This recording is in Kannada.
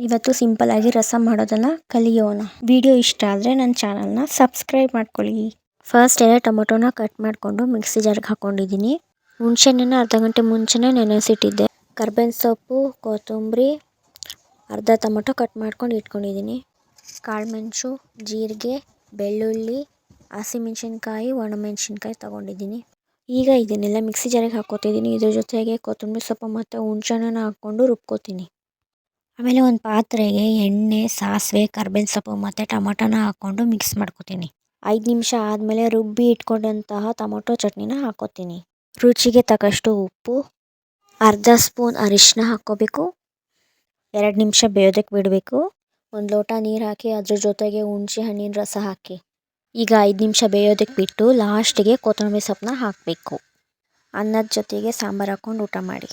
ಇವತ್ತು ಸಿಂಪಲ್ ಆಗಿ ರಸಂ ಮಾಡೋದನ್ನ ಕಲಿಯೋಣ. ವಿಡಿಯೋ ಇಷ್ಟ ಆದರೆ ನನ್ನ ಚಾನಲ್ನ ಸಬ್ಸ್ಕ್ರೈಬ್ ಮಾಡ್ಕೊಳ್ಳಿ. ಫಸ್ಟ್ ಎಲ್ಲ ಟೊಮೊಟೊನ ಕಟ್ ಮಾಡಿಕೊಂಡು ಮಿಕ್ಸಿ ಜಾರ್ಗೆ ಹಾಕೊಂಡಿದ್ದೀನಿ. ಹುಣಸೆಹಣ್ಣನ್ನ ಅರ್ಧ ಗಂಟೆ ಮುಂಚೆನೇ ನೆನೆಸಿಟ್ಟಿದ್ದೆ. ಕರ್ಬೇವಿನ ಸೊಪ್ಪು, ಕೊತ್ತಂಬರಿ, ಅರ್ಧ ಟೊಮೊಟೊ ಕಟ್ ಮಾಡ್ಕೊಂಡು ಇಟ್ಕೊಂಡಿದ್ದೀನಿ. ಕಾಳುಮೆಣಸು, ಜೀರಿಗೆ, ಬೆಳ್ಳುಳ್ಳಿ, ಹಸಿಮೆಣಸಿನ್ಕಾಯಿ, ಒಣಮೆಣಸಿನ್ಕಾಯಿ ತೊಗೊಂಡಿದ್ದೀನಿ. ಈಗ ಇದನ್ನೆಲ್ಲ ಮಿಕ್ಸಿ ಜಾರಿಗೆ ಹಾಕ್ಕೋತಿದ್ದೀನಿ. ಇದ್ರ ಜೊತೆಗೆ ಕೊತ್ತಂಬರಿ ಸೊಪ್ಪು ಮತ್ತು ಹುಣಸೆಹಣ್ಣನ್ನ ಹಾಕ್ಕೊಂಡು ರುಬ್ಕೋತೀನಿ. ಆಮೇಲೆ ಒಂದು ಪಾತ್ರೆಗೆ ಎಣ್ಣೆ, ಸಾಸಿವೆ, ಕರ್ಬೇವಿನ ಸೊಪ್ಪು ಮತ್ತು ಟೊಮೊಟೊನ ಹಾಕ್ಕೊಂಡು ಮಿಕ್ಸ್ ಮಾಡ್ಕೊತೀನಿ. 5 ನಿಮಿಷ ಆದಮೇಲೆ ರುಬ್ಬಿ ಇಟ್ಕೊಂಡಂತಹ ಟೊಮೊಟೊ ಚಟ್ನಿನ ಹಾಕ್ಕೋತೀನಿ. ರುಚಿಗೆ ತಕ್ಕಷ್ಟು ಉಪ್ಪು, ಅರ್ಧ ಸ್ಪೂನ್ ಅರಿಶಿನ ಹಾಕ್ಕೋಬೇಕು. 2 ನಿಮಿಷ ಬೇಯೋದಕ್ಕೆ ಬಿಡಬೇಕು. 1 ಲೋಟ ನೀರು ಹಾಕಿ ಅದ್ರ ಜೊತೆಗೆ ಹುಣಸೆ ಹಣ್ಣಿನ ರಸ ಹಾಕಿ ಈಗ 5 ನಿಮಿಷ ಬೇಯೋದಕ್ಕೆ ಬಿಟ್ಟು ಲಾಸ್ಟಿಗೆ ಕೊತ್ತಂಬರಿ ಸೊಪ್ಪನ್ನ ಹಾಕಬೇಕು. ಅನ್ನದ ಜೊತೆಗೆ ಸಾಂಬಾರು ಹಾಕ್ಕೊಂಡು ಊಟ ಮಾಡಿ.